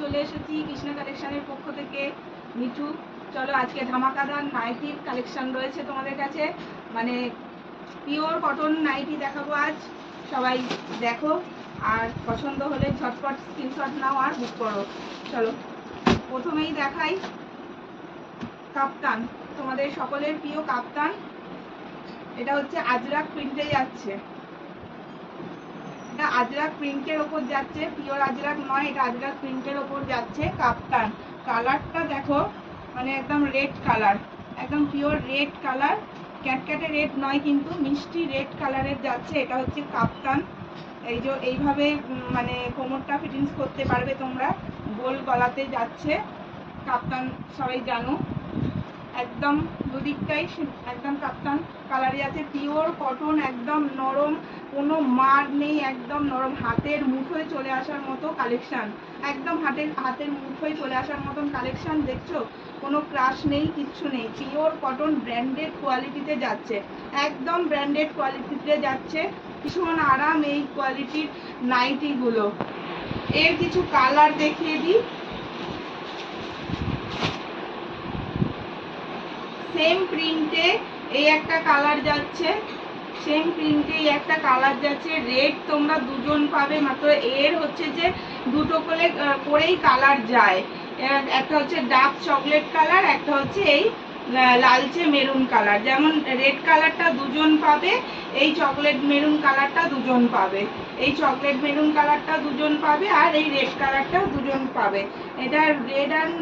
চলে এসেছি কৃষ্ণ কালেকশনের পক্ষ থেকে। মিঠু, চলো আজকে ধামাকাদার নাইটির কালেকশন রয়েছে তোমাদের কাছে, মানে পিওর কটন নাইটি দেখাবো আজ। সবাই দেখো, আর পছন্দ হলে ঝটপট স্ক্রিনশট নাও আর বুক করো। চলো প্রথমেই দেখাই কাপ্তান, তোমাদের সকলের প্রিয় কাপ্তান। এটা হচ্ছে আজরাক প্রিন্টে যাচ্ছে, এটা আজরাক প্রিন্টের ওপর যাচ্ছে, পিওর আজরাক নয়, এটা আজরাক প্রিন্টের ওপর যাচ্ছে কাপ্তান। কালারটা দেখো, মানে একদম রেড কালার, একদম পিওর রেড কালার, ক্যাটক্যাটে রেড নয় কিন্তু মিষ্টি রেড কালারের যাচ্ছে। এটা হচ্ছে কাপ্তান। এই যে এইভাবে মানে কোমরটা ফিটিংস করতে পারবে তোমরা, গোল গলাতে যাচ্ছে কাপ্তান, সবাই জানো। একদম দুদিকটাই একদম কাপ্তান কালারে আছে, পিওর কটন, একদম নরম, কোনো মার নেই, একদম নরম, হাতের মুঠোয় চলে আসার মতো কালেকশন, একদম হাতের মুঠোয় চলে আসার মতন কালেকশন। দেখছো, কোনো ক্রাশ নেই, কিচ্ছু নেই, পিওর কটন ব্র্যান্ডেড কোয়ালিটিতে যাচ্ছে, একদম ব্র্যান্ডেড কোয়ালিটিতে যাচ্ছে। ভীষণ আরাম এই কোয়ালিটির নাইটিগুলো। এর কিছু কালার দেখিয়ে দিই। সেম প্রিন্টে এই একটা কালার যাচ্ছে, সেম প্রিন্টে এই একটা কালার যাচ্ছে, রেড তোমরা দুজন পাবে মাত্র। এর হচ্ছে যে দুটো করেই কালার যায়, একটা হচ্ছে ডার্ক চকলেট কালার, একটা হচ্ছে এই লালচে মেরুন কালার। যেমন রেড কালারটা দুজন পাবে, এই চকলেট মেরুন কালারটা দুজন পাবে, এই চকলেট মেরুন কালারটা দুজন পাবে, আর এই রেড কালারটা দুজন পাবে। এটা রেড অ্যান্ড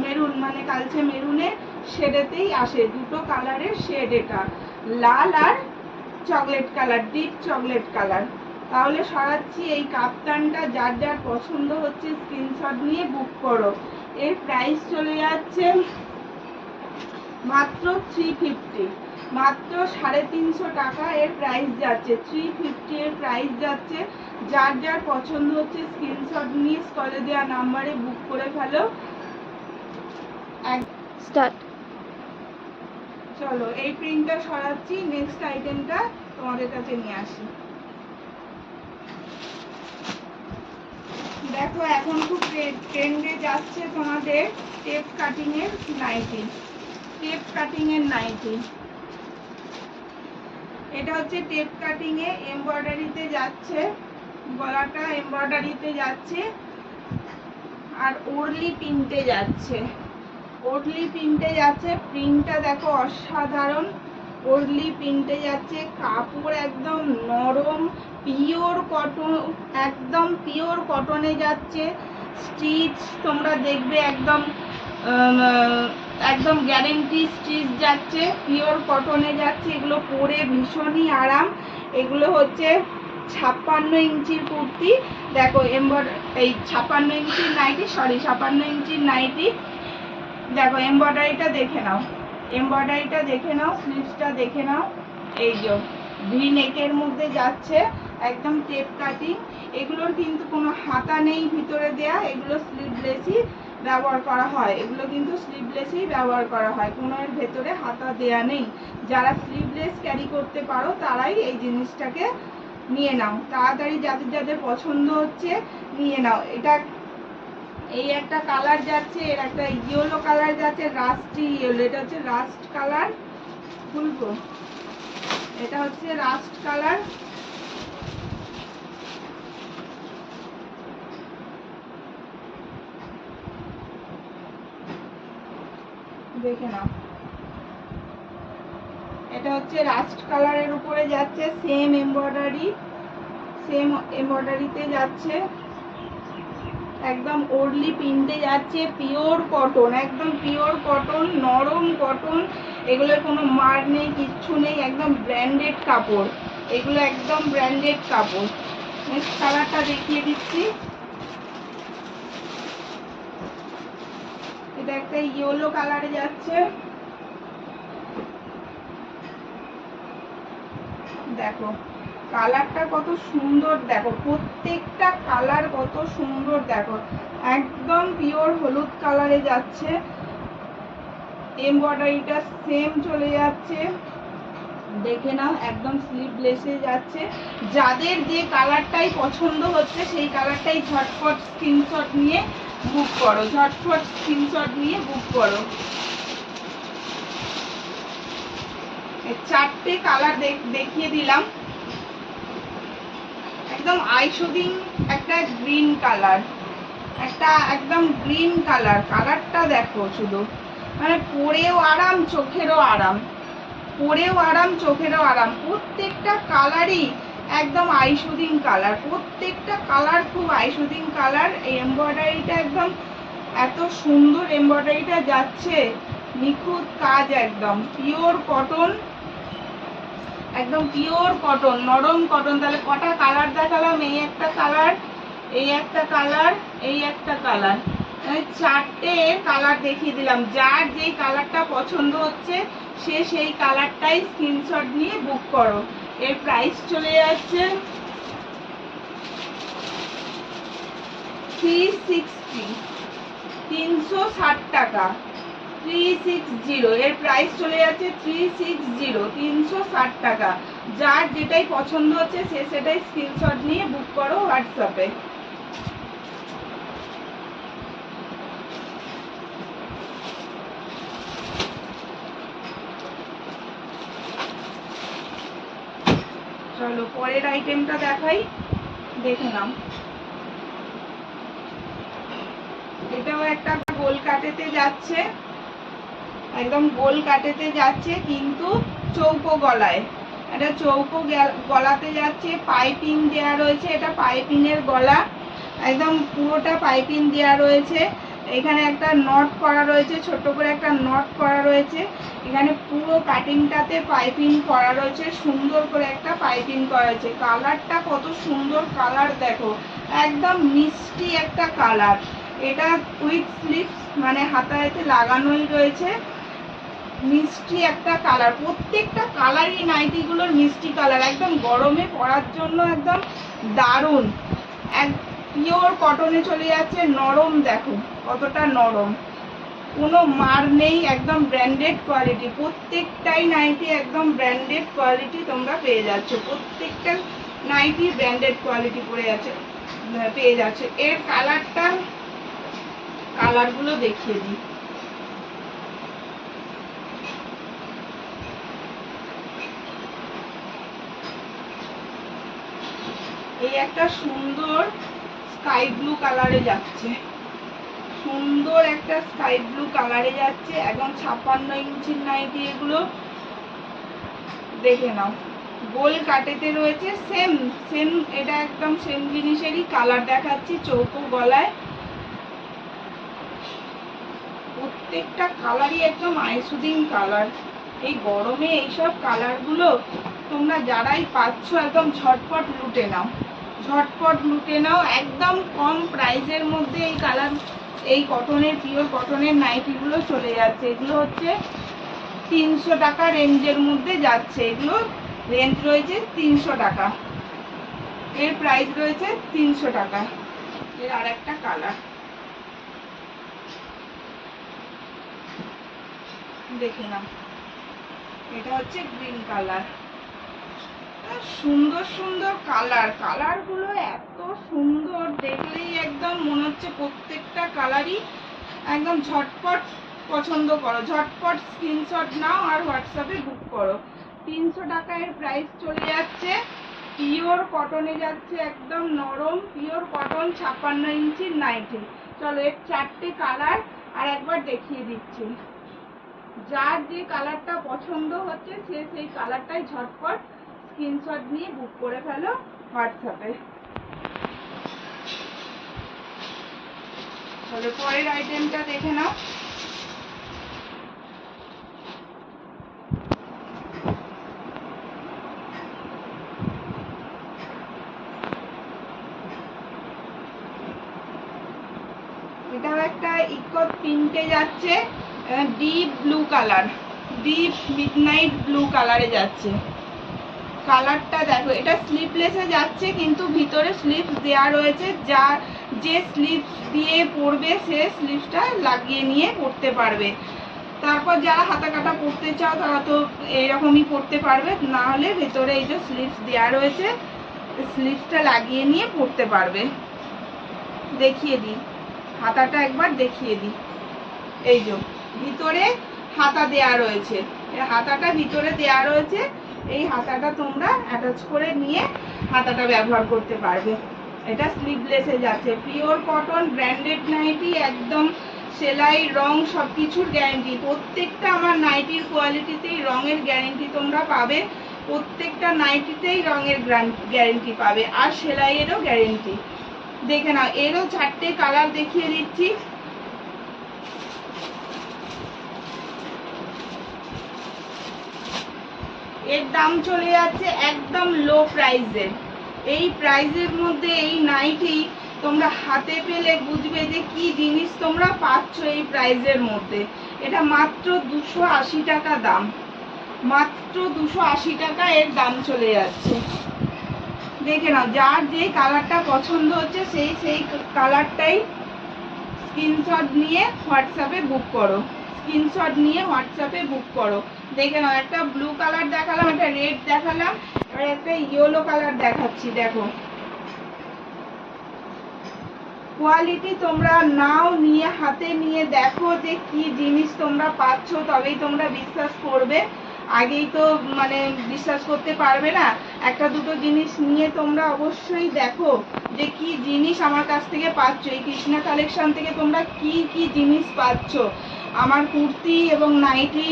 মেরুন, মানে কালচে মেরুনের শেডেতেই আসে, দুটো কালারের শেড, এটা লাল আর chocolate colour, deep chocolate colour. তাহলে সরাচ্ছি এই কাপ্তানটা, যার যার পছন্দ হচ্ছে স্ক্রিনশট নিয়ে বুক করো। এর প্রাইস চলে যাচ্ছে মাত্র 350, মাত্র 350 টাকা এর প্রাইস যাচ্ছে, 350 এর প্রাইস যাচ্ছে। যার যার পছন্দ হচ্ছে স্ক্রিনশট নিয়ে স্ক্রলে দেওয়া নাম্বারে বুক করে ফেলো। স্টার্ট। চলো এই প্রিন্টটা সরাচ্ছি, নেক্সট আইটেমটা তোমাদের কাছে নিয়ে আসি। দেখো এখন খুব ট্রেন্ডে যাচ্ছে তোমাদের টেপ কাটিং এর নাইটি, টেপ কাটিং এর নাইটি। এটা হচ্ছে টেপ কাটিং এ এমব্রয়ডারিতে যাচ্ছে, গলাটা এমব্রয়ডারিতে যাচ্ছে, আর ওরলি প্রিন্টে যাচ্ছে, ওরলি প্রিন্টে যাচ্ছে। প্রিন্টটা দেখো অসাধারণ, ওরলি প্রিন্টে যাচ্ছে, কাপড় একদম নরম, পিওর কটন, একদম পিওর কটনে যাচ্ছে। স্টিচ তোমরা দেখবে একদম একদম গ্যারেন্টি স্টিচ যাচ্ছে, পিওর কটনে যাচ্ছে। এগুলো পরে ভীষণই আরাম। এগুলো হচ্ছে 56 ইঞ্চির কুর্তি। দেখো এই 56 ইঞ্চির নাইটি, 56 ইঞ্চির নাইটি। দেখো এমব্রয়ডারিটা দেখে নাও, এমব্রয়ডারিটা দেখে নাও, স্লিভসটা দেখে নাও। এই যে ভি নেকের মধ্যে যাচ্ছে, একদম টেপ কাটিং। এগুলোর কিন্তু কোনো হাতা নেই ভিতরে দেয়া, এগুলো স্লিভলেসই ব্যবহার করা হয়, এগুলো কিন্তু স্লিভলেসই ব্যবহার করা হয়, কোনো এর ভেতরে হাতা দেয়া নেই। যারা স্লিভলেস ক্যারি করতে পারো তারাই এই জিনিসটাকে নিয়ে নাও, তাড়াতাড়ি যাদের যাদের পছন্দ হচ্ছে নিয়ে নাও। এটা এই একটা কালার যাচ্ছে, এর একটা ইয়েলো কালার যাচ্ছে, রাস্টি ইয়েলো, এটা হচ্ছে রাস্ট কালার, খুলবো, এটা হচ্ছে রাস্ট কালার। দেখে নাও, এটা হচ্ছে রাস্ট কালারের উপরে যাচ্ছে, সেম এমব্রয়ডারি, সেম এমব্রয়ডারিতে যাচ্ছে, একদম ওরলি প্রিন্টে যাচ্ছে, পিওর কটন, একদম পিওর কটন, নরম কটন। এগুলোর কোনো মার নেই, কিচ্ছু নেই, একদম ব্র্যান্ডেড কাপড়, এগুলো একদম ব্র্যান্ডেড কাপড়। নেক্সট কালারটা দেখিয়ে দিচ্ছি, এটা একটা ইয়েলো কালারে যাচ্ছে। দেখো কালারটা কত সুন্দর, দেখো প্রত্যেকটা কালার কত সুন্দর, দেখো একদম পিওর হলুদ কালারে যাচ্ছে, এমব্রয়ডারিটা সেম চলে যাচ্ছে, দেখে নাও, একদম স্লিভলেসে যাচ্ছে। যাদের যে কালারটাই পছন্দ হচ্ছে সেই কালারটাই ঝটপট স্ক্রিনশট নিয়ে বুক করো, ঝটপট স্ক্রিনশট নিয়ে বুক করো। চারটে কালার দেখিয়ে দিলাম। একদম আইশোডিং একটা গ্রিন কালার, একটা একদম গ্রিন কালার। কালারটা দেখো শুধু, মানে পরেও আরাম, চোখেরও আরাম, পরেও আরাম, চোখেরও আরাম। প্রত্যেকটা কালারই একদম আইশোডিং কালার, প্রত্যেকটা কালার খুব আইশোডিং কালার। এই এমব্রয়ডারিটা একদম এত সুন্দর এমব্রয়ডারিটা যাচ্ছে, নিখুঁত কাজ, একদম পিওর কটন, একদম পিওর কটন, নরম কটন। তাহলে কটা কালার দেখালাম? এই একটা কালার, এই একটা কালার, এই একটা কালার, চারটে কালার দেখিয়ে দিলাম। যার যেই কালারটা পছন্দ হচ্ছে সে সেই কালারটাই স্ক্রিনশট নিয়ে বুক করো। এর প্রাইস চলে যাচ্ছে 360 টাকা, 360। এর প্রাইস চলে যাচ্ছে 360, 360 টাকা। যার যেটাই পছন্দ হচ্ছে সে সেটাই স্ক্রিনশট নিয়ে বুক করো হোয়াটসঅ্যাপে। চলো পরের আইটেমটা দেখাই, দেখে নাও। এটাও একটা গোল কাটেতে যাচ্ছে, একদম গোল কাটেতে যাচ্ছে, কিন্তু চৌকো গলায়। এটা চৌকো গলাতে যাচ্ছে, পাইপিং দেওয়া রয়েছে। এটা পাইপিং এর গলা, একদম পুরোটা পাইপিং দেওয়া রয়েছে। এখানে একটা নট করা রয়েছে, ছোট করে একটা নট করা রয়েছে। এখানে পুরো কাটিংটাতে পাইপিং করা রয়েছে, সুন্দর করে একটা পাইপিং করা রয়েছে। কালারটা কত সুন্দর কালার দেখো, একদম মিষ্টি একটা কালার। এটা উইথ স্লিভস, মানে হাতাতে লাগানোই রয়েছে। মিষ্টি একটা কালার, প্রত্যেকটা কালারই নাইটিগুলোর মিষ্টি কালার, একদম গরমে পরার জন্য একদম দারুণ। এক পিওর কটনে চলে যাচ্ছে, নরম দেখো কতটা নরম, কোনো মার নেই, একদম ব্র্যান্ডেড কোয়ালিটি। প্রত্যেকটাই নাইটি একদম ব্র্যান্ডেড কোয়ালিটি তোমরা পেয়ে যাচ্ছ, প্রত্যেকটা নাইটি ব্র্যান্ডেড কোয়ালিটি পেয়ে যাচ্ছে। এর কালারগুলো দেখিয়ে দিই। এই একটা সুন্দর স্কাই ব্লু কালারে যাচ্ছে, সুন্দর একটা স্কাই ব্লু কালারে যাচ্ছে, একদম 56 ইঞ্চির নাইটি এগুলো। দেখে নাও, গোল কাটেতে রয়েছে, সেম সেম, এটা একদম সেম জিনিসেরই কালার দেখাচ্ছি, চৌকো গলায়। প্রত্যেকটা কালারই একদম আইসুদিং কালার। এই গরমে এইসব কালারগুলো তোমরা যারাই পাচ্ছ একদম ঝটপট লুটে নাও, ঝটপট লুটে নাও। একদম কম প্রাইসের মধ্যে এই কালার, এই কটনের, পিওর কটনের নাইটিগুলো চলে যাচ্ছে। এগুলো হচ্ছে 300 টাকা রেঞ্জের মধ্যে যাচ্ছে, এগুলো রেঞ্জ রয়েছে 300 টাকা, এর প্রাইস রয়েছে 300 টাকা। এর আর একটা কালার দেখে নাও, এটা হচ্ছে গ্রিন কালার। সুন্দর সুন্দর কালার, কালারগুলো এত সুন্দর, দেখলেই একদম মনে হচ্ছে প্রত্যেকটা কালারই একদম ঝটপট পছন্দ করো, ঝটপট স্ক্রিনশট নাও আর হোয়াটসঅ্যাপে বুক করো। 300 টাকা এর প্রাইস চলে যাচ্ছে, পিওর কটনে যাচ্ছে, একদম নরম পিওর কটন, 56 ইঞ্চির নাইটি। চলো এর চারটে কালার আর একবার দেখিয়ে দিচ্ছি। যার যে কালারটা পছন্দ হচ্ছে সে সেই কালারটাই ঝটপট স্ক্রিনশট নিয়ে বুক করে ফেলো হোয়াটসঅ্যাপে। তাহলে পরের আইটেমটা দেখে নাও। এটাও একটা ইকট প্রিন্টে যাচ্ছে, deep blue colour, deep midnight blue কালারে যাচ্ছে। কালারটা দেখো, এটা স্লিভলেসে যাচ্ছে কিন্তু ভিতরে স্লিভস দেওয়া রয়েছে, যা যে স্লিভস দিয়ে পরবে সে স্লিভসটা লাগিয়ে নিয়ে পরতে পারবে। তারপর যারা হাতা কাটা পরতে চাও তারা তো এরকমই পরতে পারবে, না হলে ভেতরে এই যে স্লিভস দেওয়া রয়েছে, স্লিভসটা লাগিয়ে নিয়ে পরতে পারবে। দেখিয়ে দিই হাতাটা, একবার দেখিয়ে দিই। এই যে ভিতরে হাতা দেয়া রয়েছে, হাতাটা ভিতরে দেয়া রয়েছে। এই হাতাটা তোমরা অ্যাটাচ করে নিয়ে হাতাটা ব্যবহার করতে পারবে। এটা স্লিভলেসে যাচ্ছে, পিওর কটন ব্র্যান্ডেড নাইটি, একদম সেলাই রং সবকিছুর গ্যারেন্টি। প্রত্যেকটা আমার নাইটির কোয়ালিটিতেই রঙের গ্যারেন্টি তোমরা পাবে, প্রত্যেকটা নাইটিতেই রঙের গ্যারেন্টি পাবে, আর সেলাইয়েরও গ্যারেন্টি। দেখে নাও, এরও 4টে কালার দেখিয়ে দিচ্ছি। এর দাম চলে যাচ্ছে একদম লো প্রাইসের। এই প্রাইসের মধ্যে এই নাইটি তোমরা হাতে পেলে বুঝবে যে কি জিনিস তোমরা পাচ্ছ এই প্রাইসের মধ্যে। এটা মাত্র 280 টাকা দাম, মাত্র 280 টাকা এর দাম চলে যাচ্ছে। দেখে নাও, যার যে কালারটা পছন্দ হচ্ছে সেই কালারটাই স্ক্রিনশট নিয়ে হোয়াটসঅ্যাপে বুক করো, স্ক্রিনশট নিয়ে হোয়াটসঅ্যাপে বুক করো। দেখে নাও, একটা ব্লু কালার দেখালাম, একটা রেড দেখালাম, আর একটা ইয়েলো কালার দেখাচ্ছি। দেখো কোয়ালিটি তোমরা নাও, নিয়ে হাতে নিয়ে দেখো যে কি জিনিস তোমরা পাচ্ছ, তবেই তোমরা বিশ্বাস করবে। আগেই তো মানে বিশ্বাস করতে পারবে না। একটা দুটো জিনিস নিয়ে তোমরা অবশ্যই দেখো যে কি জিনিস আমার কাছ থেকে পাচ্ছ। এই কৃষ্ণা কালেকশন থেকে তোমরা কি কি জিনিস পাচ্ছ। আমার কুর্তি এবং নাইটি,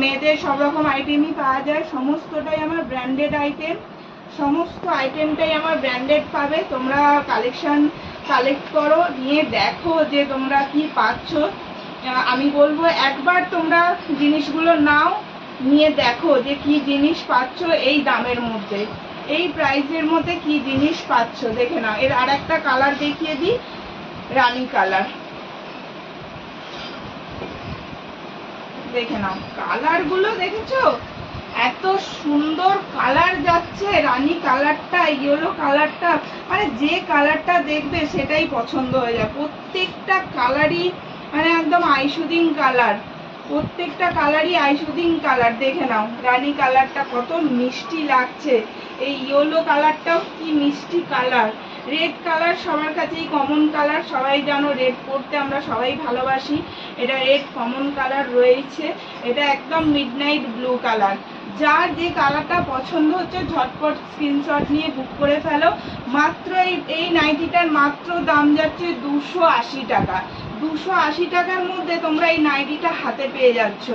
মেয়েদের সব রকম আইটেমই পাওয়া যায়, সমস্তটাই আমার ব্র্যান্ডেড আইটেম, সমস্ত আইটেমটাই আমার ব্র্যান্ডেড পাবে। তোমরা কালেক্ট করো, নিয়ে দেখো যে তোমরা কি পাচ্ছ। আমি বলবো একবার তোমরা জিনিসগুলো নাও, নিয়ে দেখো যে কি জিনিস পাচ্ছ এই দামের মধ্যে, এই প্রাইসের মধ্যে কি জিনিস পাচ্ছ। দেখে নাও, এর আর একটা কালার দেখিয়ে দিই, রানী কালার। দেখে নাও কালার গুলো, দেখেছো এত সুন্দর কালার যাচ্ছে। রানী কালারটা, ইয়েলো কালারটা, মানে যে কালারটা দেখবে সেটাই পছন্দ হয়ে যায়। প্রত্যেকটা কালারই মানে একদম আইশুদিং কালার, প্রত্যেকটা কালারই আইশুদিং কালার। দেখে নাও রানী কালারটা কত মিষ্টি লাগছে, এই ইয়েলো কালারটাও কি মিষ্টি কালার। রেড কালার সবার কাছেই কমন কালার, সবাই জানো রেড পরতে আমরা সবাই ভালোবাসি। এটা রেড কমন কালার রয়েছে, এটা একদম মিডনাইট ব্লু কালার। যার যে কালারটা পছন্দ হচ্ছে ঝটপট স্ক্রিনশট নিয়ে বুক করে ফেলো। মাত্র এই নাইটিটার মাত্র দাম যাচ্ছে 280 টাকা। 280 টাকার মধ্যে তোমরা এই নাইটিটা হাতে পেয়ে যাচ্ছ।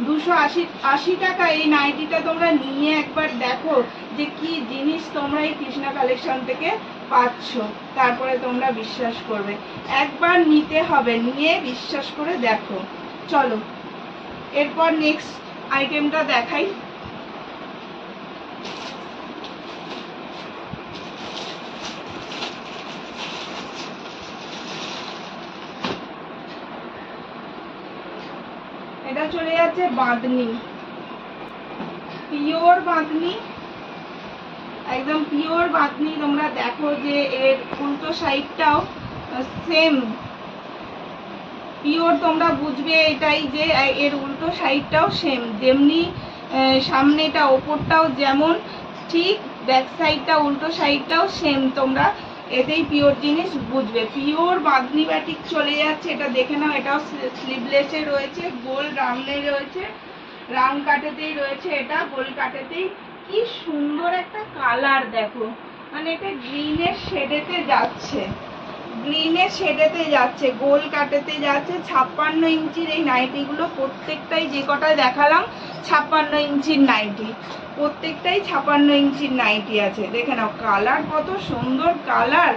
280 টাকা এই নাইটিটা তোমরা নিয়ে একবার দেখো যে কি জিনিস তোমরা এই কৃষ্ণা কালেকশন থেকে পাচ্ছ, তারপরে তোমরা বিশ্বাস করবে। একবার নিতে হবে, নিয়ে বিশ্বাস করে দেখো। চলো এরপর নেক্সট আইটেমটা দেখাই। এটা চলে যাচ্ছে বাঁধনি, পিওর বাঁধনি, একদম পিওর বাঁধনি। তোমরা দেখো যে এর উল্টো সাইডটাও সেম পিওর, তোমরা বুঝবে এটাই যে এর উল্টো সাইডটাও সেম, যেমনি সামনেটা ওপরটাও যেমন ঠিক ব্যাক সাইডটা উল্টো সাইডটাও সেম। তোমরা এতেই পিওর জিনিস বুঝবে। পিওর বাঁধনি বাটিক চলে যাচ্ছে। এটা দেখে নাও, এটাও স্লিভলেসে রয়েছে, গোল রাউন্ডে রয়েছে, রাউন্ড কাটেতেই রয়েছে, এটা গোল কাটেতেই। কি সুন্দর একটা কালার দেখো, মানে এটা গ্রিনের শেডেতে যাচ্ছে, গ্রিনের শেডেতে যাচ্ছে, গোল কাটেতে যাচ্ছে। 56 ইঞ্চির এই নাইটিগুলো প্রত্যেকটাই, যে কটায় দেখালাম 56 ইঞ্চির নাইটি, প্রত্যেকটাই 56 ইঞ্চির নাইটি আছে। দেখে নাও কালার কত সুন্দর কালার।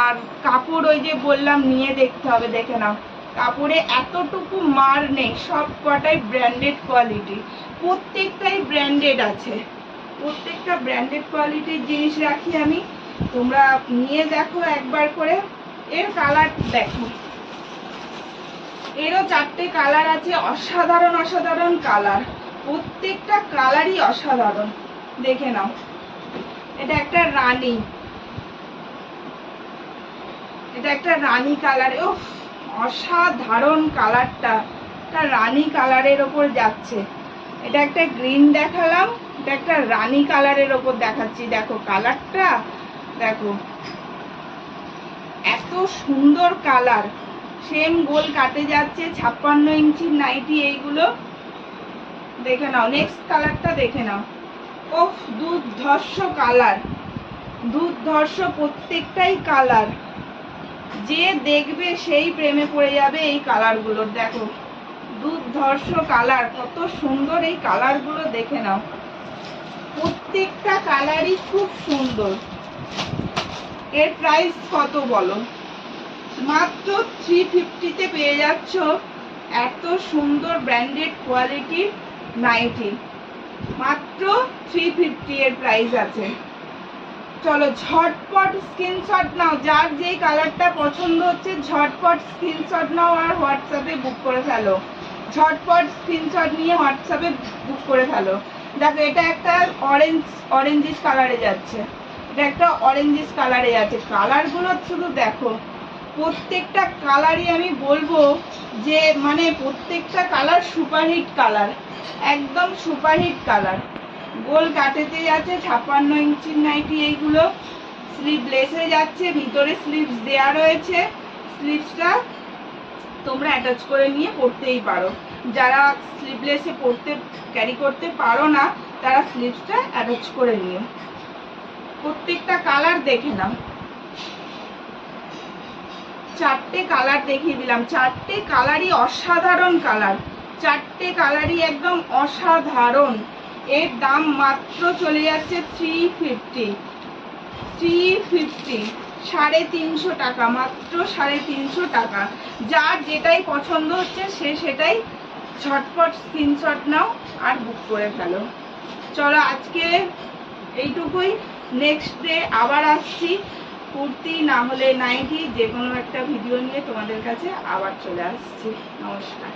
আর কাপড় ওই যে বললাম নিয়ে দেখতে হবে। দেখে নাও কাপড়ে এতটুকু মার নেই, সব কটাই ব্র্যান্ডেড কোয়ালিটি, প্রত্যেকটাই ব্র্যান্ডেড আছে, প্রত্যেকটা ব্র্যান্ডেড কোয়ালিটির জিনিস রাখি আমি। তোমরা নিয়ে দেখো একবার করে। এর কালার দেখো, এরও 4টে কালার আছে, অসাধারণ অসাধারণ কালার, প্রত্যেকটা কালারই অসাধারণ। দেখে নাও এটা একটা রানী, এটা একটা রানী কালার। ও অসাধারণ কালারটা, একটা রানী কালারের ওপর যাচ্ছে। এটা একটা গ্রিন দেখালাম, এটা একটা রানী কালারের ওপর দেখাচ্ছি। দেখো কালারটা, দেখো এত সুন্দর কালার। সেম গোল কাটে যাচ্ছে, 56 ইঞ্চির নাইটি এইগুলো। দেখে নাও নেক্সট কালারটা, দেখে নাও। ওফ, দুর্ধর্ষ কালার, দুর্ধর্ষ প্রত্যেকটাই কালার। যে দেখবে সেই প্রেমে পড়ে যাবে এই কালারগুলোর। দেখো দুর্ধর্ষ কালার, কত সুন্দর এই কালারগুলো, দেখে নাও। প্রত্যেকটা কালারই খুব সুন্দর। এর প্রাইস কত বলো? মাত্র 350-তে পেয়ে যাচ্ছ এত সুন্দর ব্র্যান্ডেড কোয়ালিটির নাইটি। মাত্র 350 এর প্রাইস আছে। চলো ঝটপট স্ক্রিনশট নাও, যার যেই কালারটা পছন্দ হচ্ছে ঝটপট স্ক্রিনশট নাও আর হোয়াটসঅ্যাপে বুক করে ফেলো। ঝটপট স্ক্রিনশট নিয়ে হোয়াটসঅ্যাপে বুক করে ফেলো। দেখো এটা একটা অরেঞ্জিস কালারে যাচ্ছে, এটা একটা অরেঞ্জিস কালারে যাচ্ছে। কালারগুলো শুধু দেখো, প্রত্যেকটা কালারই আমি বলবো যে মানে প্রত্যেকটা কালার সুপারহিট কালার, একদম সুপারহিট কালার। গোল কাটেতে যাচ্ছে, 56 ইঞ্চির নাইটি এইগুলো। স্লিভলেসে যাচ্ছে, ভিতরে স্লিভস দেয়া রয়েছে। স্লিভসটা তোমরা অ্যাটাচ করে নিয়ে পরতেই পারো। যারা স্লিভলেসে পরতে ক্যারি করতে পারো না তারা স্লিভসটা অ্যাটাচ করে নিও। প্রত্যেকটা কালার দেখে নাও। 4টে কালার দেখিয়ে দিলাম, 4টে কালারই অসাধারণ কালার, 4টে কালারই একদম অসাধারণ। এর দাম মাত্র চলে যাচ্ছে 350, 350 টাকা, মাত্র 350 টাকা। যার যেটাই পছন্দ হচ্ছে সে সেটাই ঝটপট স্ক্রিনশট নাও আর বুক করে ফেলো। চলো আজকে এইটুকুই, নেক্সট ডে আবার আসছি কুর্তি না হলে নাইটি, যে কোনো একটা ভিডিও নিয়ে তোমাদের কাছে আবার চলে আসছি। নমস্কার।